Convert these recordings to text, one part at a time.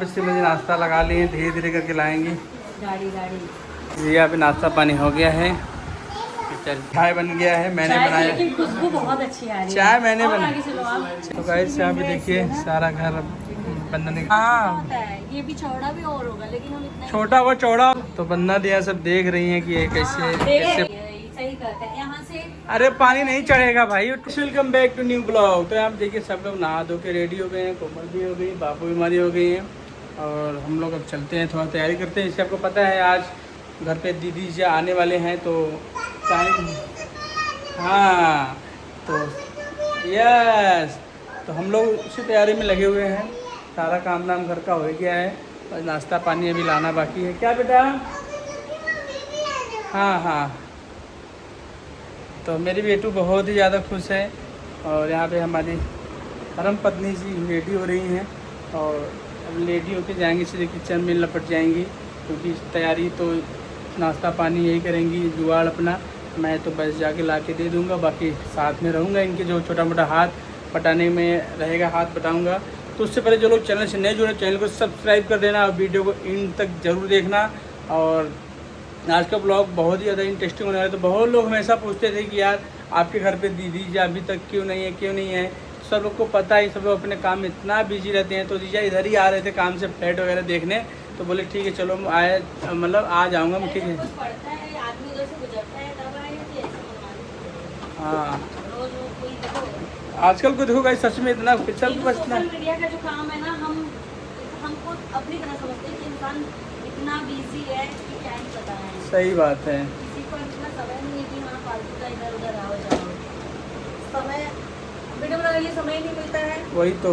इससे मुझे नाश्ता लगा लिए, धीरे धीरे करके लाएंगे। गाड़ी ये यहाँ पे नाश्ता पानी हो गया है, चल चाय बन गया है, मैंने बनाया। लेकिन खुशबू बहुत अच्छी आ रही है। चाय मैंने और बनाई। आगे चलो आप। तो गाइस यहाँ पे देखिए सारा घर बनने का। हाँ ये भी चौड़ा भी और होगा, लेकिन हम इतना छोटा वो चौड़ा। तो बंदा दिया सब देख रही है कि ये कैसे कैसे। सही कहते हैं यहाँ से। अरे पानी नहीं चढ़ेगा भाई। Welcome back to new blog. तो आप देखिए सब लोग नहा धो के रेडी हो गए हैं, कोमल भी हो गई, बाबू बीमारी हो गई है, और हम लोग अब चलते हैं, थोड़ा तैयारी करते हैं। इससे आपको पता है आज घर पे दीदी जी आने वाले हैं, तो टाइम। हाँ तो यस, तो हम लोग उसी तैयारी में लगे हुए हैं। सारा काम धाम घर का हो गया है, बस नाश्ता पानी अभी लाना बाकी है। क्या बेटा? हाँ हाँ। तो मेरी बेटू बहुत ही ज़्यादा खुश है, और यहाँ पे हमारी धर्म पत्नी जी रेडी हो रही हैं, और अब रेडी होके जाएंगे सीधे किचन में लपट जाएंगी, क्योंकि तैयारी तो नाश्ता पानी यही करेंगी, जुगाड़ अपना। मैं तो बस जाके ला के दे दूँगा, बाकी साथ में रहूँगा, इनके जो छोटा मोटा हाथ बटाने में रहेगा, हाथ बटाऊँगा। तो उससे पहले जो लोग चैनल से नए जुड़े, चैनल को सब्सक्राइब कर देना और वीडियो को इन तक ज़रूर देखना। और आज का ब्लॉग बहुत ही ज़्यादा इंटरेस्टिंग होने वाला है। तो बहुत लोग हमेशा पूछते थे कि यार आपके घर पे दीदी जी अभी तक क्यों नहीं है। सब लोग को पता है, सब लोग अपने काम में इतना बिजी रहते हैं। तो जीजा इधर ही आ रहे थे काम से, फ्लैट वगैरह देखने, तो बोले ठीक है चलो आए, मतलब आ जाऊँगा मैं। ठीक है हाँ, आजकल को देखो गाइस, सच में इतना पिक्चर तो बचना। सोशल मीडिया का जो काम है ना, हमको अपनी तरह समझते हैं कि इंसान इतना बिजी है कि क्या ही पता है। सही बात है। किसी को इतना समय नहीं है कि हाँ फालतू का इधर उधर आओ जाओ, समय वीडियो बनाने के लिए समय ही नहीं मिलता है। वही तो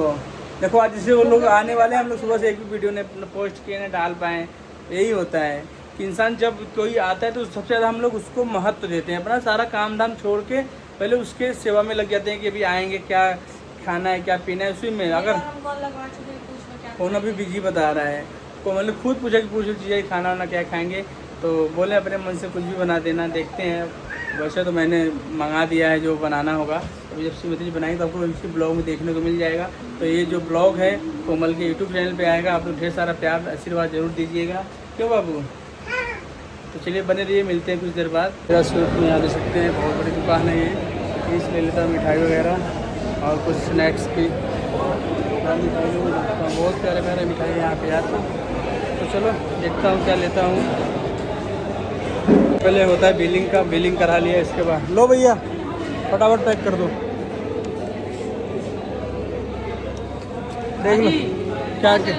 देखो, आज जैसे वो लोग आने वाले हैं, हम लोग सुबह से एक भी वीडियो ने पोस्ट किए ना डाल पाए। यही होता है कि इंसान जब कोई आता है तो सबसे ज़्यादा हम लोग उसको महत्व देते हैं। अपना सारा काम धाम छोड़ के पहले उसके सेवा में लग जाते हैं कि अभी आएंगे, क्या खाना है, क्या पीना है, उसी में। अगर फोन अभी बिजी बता रहा है, को मतलब खुद पूछा कि पूछो चीज़ें, खाना वाना क्या खाएंगे, तो बोले अपने मन से कुछ भी बना देना, देखते हैं। वैसे तो मैंने मंगा दिया है जो बनाना होगा, अभी जब श्रीमती जी बनाएंगे तो आपको इसी ब्लॉग में देखने को मिल जाएगा। तो ये जो ब्लॉग है कोमल के यूट्यूब चैनल पे आएगा। आप लोग ढेर सारा प्यार आशीर्वाद जरूर दीजिएगा, क्यों बाबू? तो चलिए बने रहिए, मिलते हैं कुछ देर बाद। मेरा स्वीट में यहाँ दे सकते हैं, बहुत बड़ी दुकान है ये। पीस ले लेता हूँ मिठाई वगैरह और कुछ स्नैक्स भी। मिठाई बहुत प्यारे प्यारे मिठाई यहाँ पे यार। तो चलो देखता हूँ क्या लेता हूँ। पहले होता है बिलिंग का, बिलिंग करा लिया, इसके बाद लो भैया फटाफट पैक कर दो। देख लो क्या क्या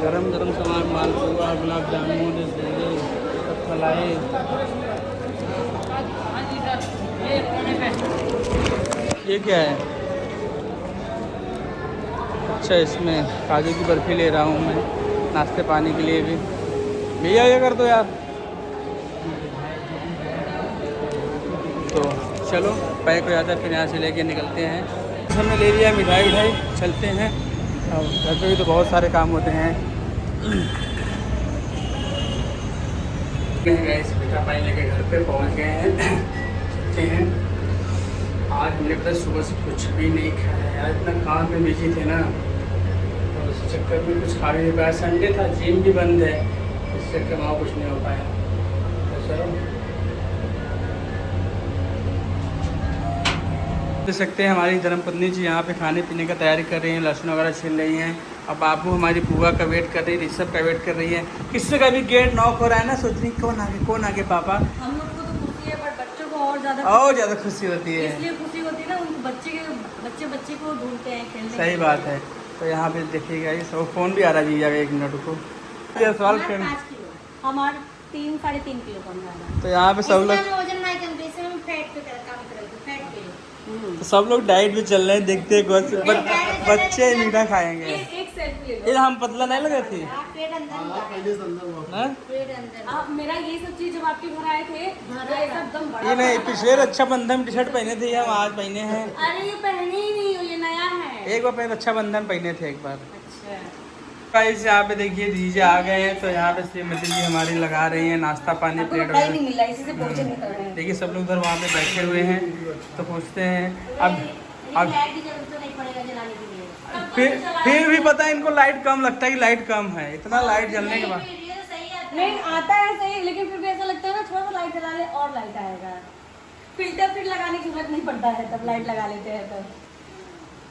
गरम गरम सामान, मालपुआ, गुलाब जामुन, मलाई। ये क्या है? अच्छा, इसमें काजू की बर्फ़ी ले रहा हूँ मैं नाश्ते पानी के लिए भी। भैया ये कर दो यार। तो चलो पैक हो जाता है, फिर यहाँ से लेके निकलते हैं। हमने ले लिया मिठाई उठाई, चलते हैं। और घर पे भी तो बहुत सारे काम होते हैं। गाइस मीठा पानी लेके घर पे पहुंच गए हैं। चलते हैं। आज हमने पता सुबह से कुछ भी नहीं खाया यार, इतना काम में बिजी थे ना, तो उस चक्कर में कुछ खा भी नहीं पाया। संडे था, जिम भी बंद है, इस चक्कर में कुछ नहीं हो पाया। तो चलो देख सकते हैं हमारी धर्मपत्नी जी यहाँ पे खाने पीने का तैयारी कर रही हैं, लहसुन वगैरह छील रही हैं। अब बाबू हमारी बुआ का वेट कर रही है, ऋषभ का वेट कर रही है। किससे का भी गेट नॉक हो रहा है ना, सोच रही कौन आगे पापा। हम लोग को तो खुशी है, पर बच्चों को और ज़्यादा खुशी होती है। इसलिए खुशी होती है ना, उनको बच्चे को ढूंढते हैं खेलने। सही बात है। तो यहाँ पे देखिएगा ये सब फ़ोन भी आ रहा है जीजा, 1 मिनट को। ये सवाल फ्रेंड हमारे 3-3.5 किलो कम ज़्यादा। तो यहाँ पे सब लोग तो सब लोग डाइट पे चल रहे हैं, देखते हैं बच्चे मीठा खाएंगे। ये हम पतला नहीं लगे थे मेरा ये सब चीज जब आपके घर आए थे, ये नहीं, पिछले रक्षाबंधन टी शर्ट पहने थे, हम आज पहने हैं। अरे ये पहने ही नहीं हो, ये नया है। एक बार पहले रक्षाबंधन पहने थे एक बार। अच्छा गाइस यहाँ पे देखिए दीदी आ गए हैं, तो यहाँ पे श्रीमती जी हमारी लगा रही हैं नाश्ता पानी, प्लेट वगैरह। देखिए सब लोग उधर वहाँ पे बैठे हुए हैं, तो पूछते हैं अब पड़ेगा जलाने के लिए। फिर भी पता है इनको लाइट कम लगता है कि लाइट कम है, इतना लाइट जलने के बाद। ये तो सही आता है। नहीं आता है सही, लेकिन फिर भी ऐसा लगता है ना थोड़ा सा लाइट जला ले और लाइट आएगा। फिल्टर फिर लगाने की जरूरत नहीं पड़ता है, तब लाइट लगा लेते हैं तब।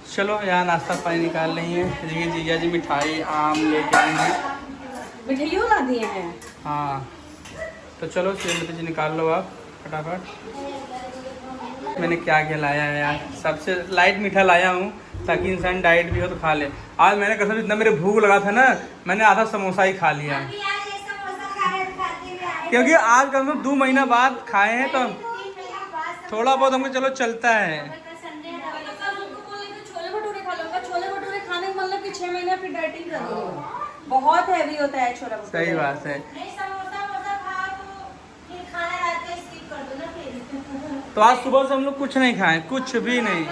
चलो यहाँ नाश्ता पानी निकाल रही है। देखिए जीजा जी मिठाई आम लेके आए हैं। मिठाइयों ला दिए हैं। हाँ तो चलो श्रीमती जी निकाल लो आप फटाफट। मैंने क्या क्या लाया है यार, सबसे लाइट मीठा लाया हूँ ताकि इंसान डाइट भी हो तो खा ले। आज मैंने कसम इतना मेरे भूख लगा था ना, मैंने आधा समोसा ही खा लिया, क्योंकि आज कम से कम 2 महीना बाद खाए हैं तो थोड़ा बहुत हमको चलो चलता है। छोले भटूरे खा लूंगा, छोले भटूरे खाने का मतलब कि 6 महीने फिर डाइटिंग कर दो, बहुत हैवी होता है छोला भटूरे। सही बात है। तो आज सुबह से हम लोग कुछ नहीं खाए, कुछ भी नहीं।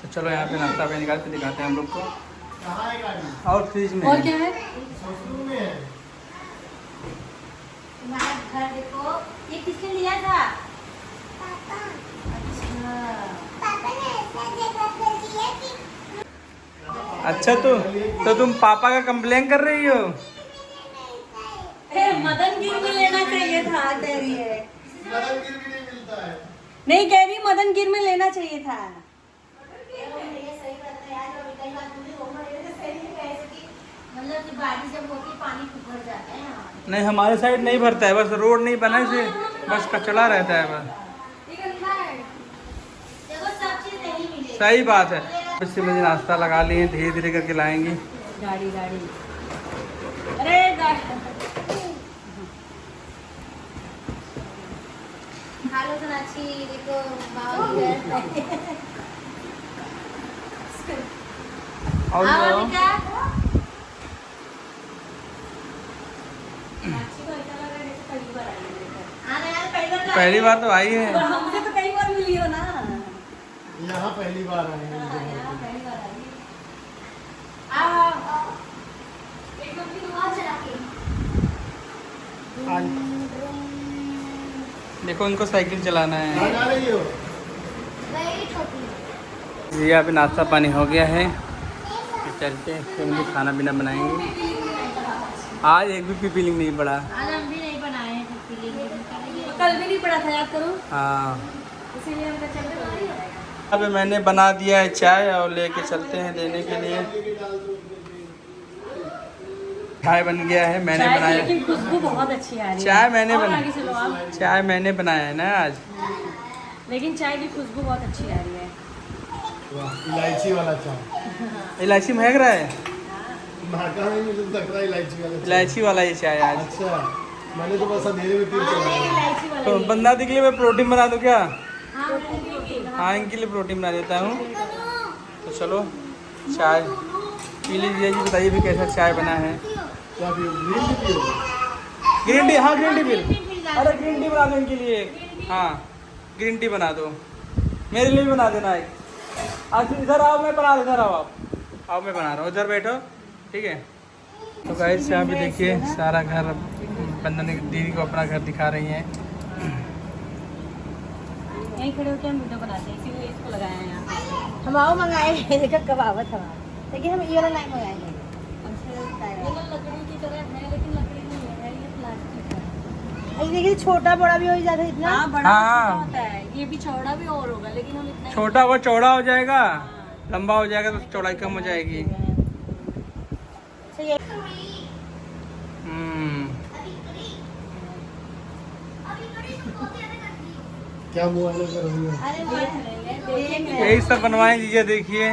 तो चलो यहाँ पे नाश्ता पे निकाल के दिखाते हैं हम लोग को। और फ्रिज में और क्या है? घर देखो, ये किसने लिया था? अच्छा तो तुम पापा का कंप्लेन कर रही हो? मदन गिर में लेना चाहिए था, कह रही है। मदन गिर भी नहीं मिलता है। नहीं कह रही मदन गिर में लेना चाहिए था। मतलब कि बारिश जब होती है पानी खूब भर जाता है यहाँ। नहीं हमारे साइड नहीं भरता है, बस रोड नहीं बना है, बस कचड़ा रहता है बस। देखो सब चीज नहीं मिलेगी। सही बात है। इससे मुझे नाश्ता लगा लिए, धीरे धीरे करके लाएंगे। गाड़ी अरे खा लो सोनाक्षी, देखो बाबा और आओ बेटा। आना यार, पहली बार तो आई है। हमसे तो कई बार मिली हो ना। यहाँ पहली बार आए हैं। पहली बार आई। आओ एक मम्मी दुआ चला के। देखो इनको साइकिल चलाना है। कहाँ जा रही हो? वही छोटी। जी यहाँ पे नाश्ता पानी हो गया है, चलते हैं फिर हम खाना पीना बनाएंगे। आज एक भी फीलिंग नहीं पड़ा। आज हम भी नहीं बनाए हैं कल भी नहीं पड़ा था, याद करो। हाँ इसीलिए हमका चलते बनाया। यहाँ पे मैंने बना दिया है चाय और लेके चलते हैं देने के लिए। चाय बन गया है, मैंने चाय की बनाया। लेकिन खुशबू बहुत अच्छी आ रही है। चाय मैंने और बनाया। आगे चलो आप। चाय मैंने बनाया है ना आज। लेकिन चाय की खुशबू बहुत अच्छी आ रही है। वाह, इलायची वाला चाय। इलायची महक रहा है। महका नहीं, मुझे तो लग रहा है इलायची वाला चाय। इलायची वाला ये चाय आज। अच्छा, मैंने तो बस अंधेरे में तीर चलाया। इलायची वाला तो ही है। बंदा के लिए मैं प्रोटीन बना दूँ क्या? हाँ, प्रोटीन। हाँ इनके लिए प्रोटीन बना देता हूँ। तो चलो चाय पी लीजिए जी, बताइए भी कैसा चाय बना है। क्या पियो? ग्रीन टी पियो? ग्रीन टी, हाँ ग्रीन टी पी। अरे ग्रीन टी बना दो इनके लिए। हाँ ग्रीन टी बना दो, मेरे लिए भी बना देना एक। आज इधर आओ, मैं बना, इधर आओ आप। आओ मैं बना रहा हूँ, इधर बैठो, ठीक है। तो गाइस यहाँ पे देखिए सारा घर, बंदन दीदी को अपना घर दिखा रही हैं। यहीं खड़े होकर हम वीडियो बनाते हैं, इसीलिए इसको लगाया है यहाँ। हम आओ मंगाए देखो कब आवत हमारा, लेकिन हम ये वाला नहीं मंगाएंगे। ये ना लकड़ी की तरह है, लेकिन लकड़ी नहीं है, ये प्लास्टिक है। देखिए छोटा बड़ा भी हो जाता है इतना। हाँ बड़ा हाँ। छोटा होता है, ये भी चौड़ा भी और होगा, लेकिन हम इतना छोटा वो चौड़ा हो जाएगा, लंबा हो जाएगा तो चौड़ाई कम हो जाएगी। तो ये क्या मोबाइल कर रही है? अरे देखेंगे। यही सब बनवाएं जीजा। देखिए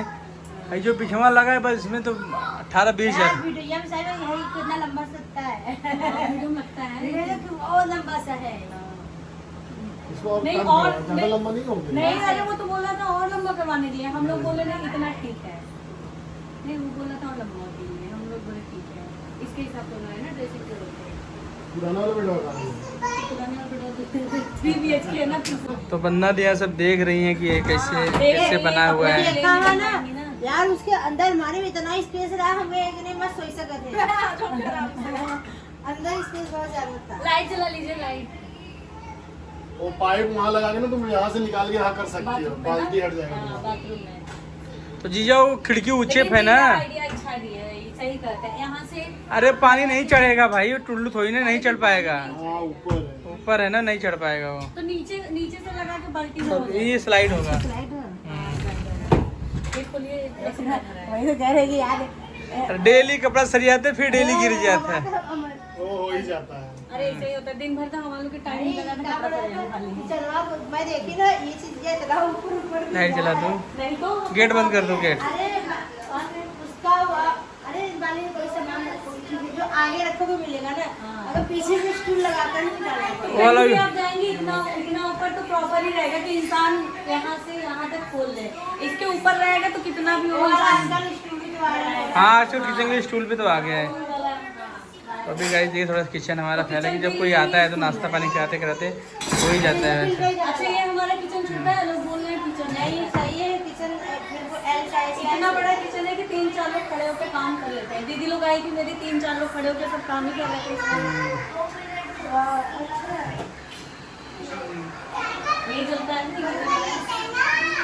ये जो पिछवा लगा है बस इसमें तो 18-20 यार है। वीडियो में साइड में यही कितना लंबा सकता है। वीडियो में लगता है ये तो और लंबा सा है। इसको और नहीं, कम और करो, ज़्यादा नहीं। लंबा नहीं होंगे। नहीं, अरे वो तो बोला था और लंबा करवाने के लिए, हम लोग बोले नहीं इतना ठीक है। नहीं वो बोला था और लंबा के लिए, हम लोग बोले ठीक है, इसके हिसाब से बनाए ना ड्रेसिंग टेबल पे। पुराना वाला वीडियो बता रही है। पुराने और बड़ा 3 BHK है ना। तो बंदा दिया सब देख रही हैं कि ये कैसे बना हुआ है। देखा है ना यार, उसके अंदर हमारे में इतना स्पेस रहा, हमें इतने मत सोच सकते थे। अंदर स्पेस बहुत ज्यादा था। लाइट चला लीजिए, लाइट। वो पाइप वहाँ लगा के ना तुम यहाँ से निकाल के यहाँ कर सकती हो, बाथरूम में ना? बाल्टी हट जाएगा हाँ, तुम्हारा। बाथरूम में। तो जीजा वो खिड़की ऊंचे लेकिन है ना। जीजा आइडिया अच्छा दिया है, सही कहते हैं। यहाँ से अरे पानी नहीं चढ़ेगा भाई, वो टुल्लू थोड़ी ना नहीं चढ़ पाएगा। हाँ ऊपर है। ऊपर है ना, नहीं चढ़ पाएगा वो। तो नीचे से लगा के बाल्टी में तो हो जाए। ये स्लाइड होगा। हाँ, slide है। ये खोलिए, ऐसे लग रहा है। वही तो कह रहे कि यार डेली कपड़ा सरियाते फिर डेली गिर जाता है। वो हो ही जाता है। अरे ऐसे ही होता है, दिन भर तो हम लोग के टाइम लगा था कपड़ा धोने खाली। चलवा मैं देखी ना ये चीज ये चला ऊपर ऊपर लाइट जला दो, नहीं तो गेट बंद कर दो गेट। अरे उसका अरे इस वाले में कोई सामान जो आगे रखोगे मिलेगा ना, अगर पीछे से स्टूल लगाकर नहीं डालना वो वाला कहीं भी- भी आप जाएंगे इतना ऊपर तो प्रॉपर ही रहेगा कि इंसान यहाँ से यहाँ तक खोल दे। इसके ऊपर रहेगा तो कितना भी हो आजकल स्टूल भी तो आ रहा है। हाँ आजकल किचन के स्टूल पे तो आ गया है। तो अभी गाइस देखिए थोड़ा किचन हमारा फैला कि जब कोई आता है तो नाश्ता पानी खिलाते कराते हो ही जाता है वैसे। अच्छा ये हमारा किचन छोटा है, लोग बोल रहे हैं किचन नहीं सही है किचन बिल्कुल एल साइज इतना बड़ा किचन है कि 3-4 लोग खड़े होकर काम कर लेते हैं। दीदी लोग आई थी मेरी, 3-4 लोग खड़े होकर सब काम ही कर रहे थे इसमें। ये चलता है कि हमें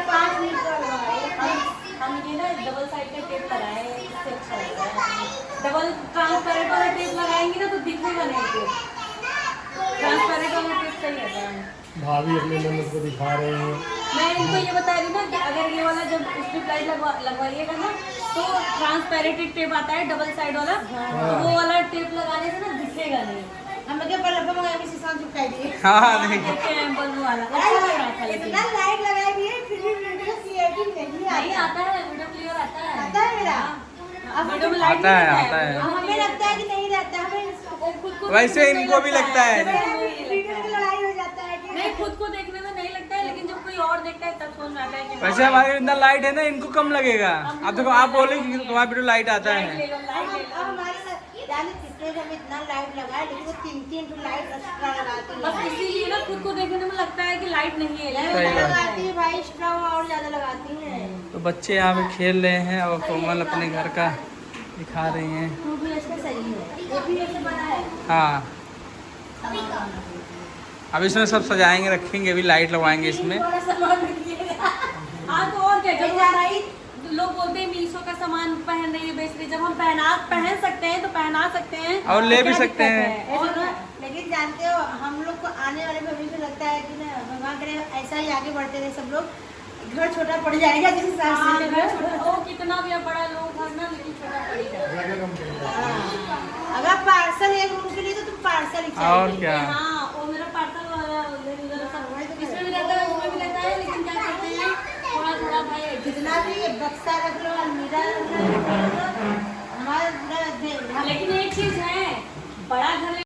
5 मिनट का हुआ है। हम ये ना डबल साइड का टेप लगाए, इससे अच्छा लगता है। डबल ट्रांसपेरेंट वाला टेप लगाएंगे ना तो दिखेगा नहीं टेप। ट्रांसपेरेंट वाला टेप सही रहता है। भाभी अपने नंबर को दिखा रहे हैं। मैं इनको ये बता रही ना कि अगर ये वाला जब स्ट्रिप लाइट लगवाइएगा ना तो ट्रांसपेरेंट टेप आता है डबल साइड वाला, तो वो वाला टेप लगाने से ना दिखेगा नहीं। हम लोग के पर अब मंगाए में शीशा चिपकाई दिए। हाँ देखिए देखते हैं बल्ब वाला अच्छा लग रहा था लेकिन इतना लाइट लगाई दिए फिर भी वीडियो क्लियरिटी नहीं नहीं आता। आता है, वीडियो क्लियर आता है। आता है मेरा? अब वीडियो में लाइट आता है, आता है। अब हमें लगता है कि नहीं रहता हमें खुद को वैसे देखने में इनको भी नहीं लगता है। वीडियो की लड़ाई हो जाता है कि नहीं, खुद को देखने में नहीं लगता है, लेकिन जब कोई और देखता है तब समझ में आता है कि वैसे हमारे इतना लाइट है ना, इनको कम लगेगा। अब देखो आप बोले कि तुम्हारा वीडियो लाइट आता लाइट ले है। लो, लाइट ले लो। हमारे जाने कितने हम इतना लाइट लगाए लेकिन वो 3-3 तो लाइट एक्स्ट्रा लगाती बस है। इसीलिए ना खुद को देखने में लगता है कि लाइट नहीं है, लेकिन सही बात। लगाती है भाई एक्स्ट्रा और ज्यादा लगाती है। तो बच्चे यहाँ पे खेल रहे हैं और कोमल अपने घर का दिखा रही हैं। वो भी ऐसा सही है, ये भी ऐसे बना है। हाँ अब इसमें सब सजाएंगे, रखेंगे, अभी लाइट लगवाएंगे इसमें। थोड़ा सामान रखिएगा। हाँ तो और क्या, जब हमारी लोग बोलते हैं मीशो का सामान पहन रही है, बेच रही है, जब हम पहन सकते हैं तो पहना सकते हैं और ले तो भी क्या सकते दिक्कत हैं। है? और लेकिन जानते हो हम लोग को आने वाले भविष्य में लगता है कि ना भगवान करे ऐसा ही आगे बढ़ते रहे सब लोग, घर छोटा पड़ जाएगा जिस हिसाब हाँ, से। घर छोटा हो कितना भी बड़ा लोग घर ना, लेकिन छोटा पड़ ही जाएगा। जगह कम पड़ेगा। अगर पार्सल एक रूम के लिए तो तुम पार्सल ही और चाहिए। क्या। हाँ वो मेरा पार्सल वाला उधर सब इसमें भी रहता है, उसमें भी रहता है, लेकिन क्या करते हैं थोड़ा थोड़ा भाई जितना भी बक्सा रख लो, अलमीरा रख लो, हमारा पूरा लेकिन एक चीज है, बड़ा घर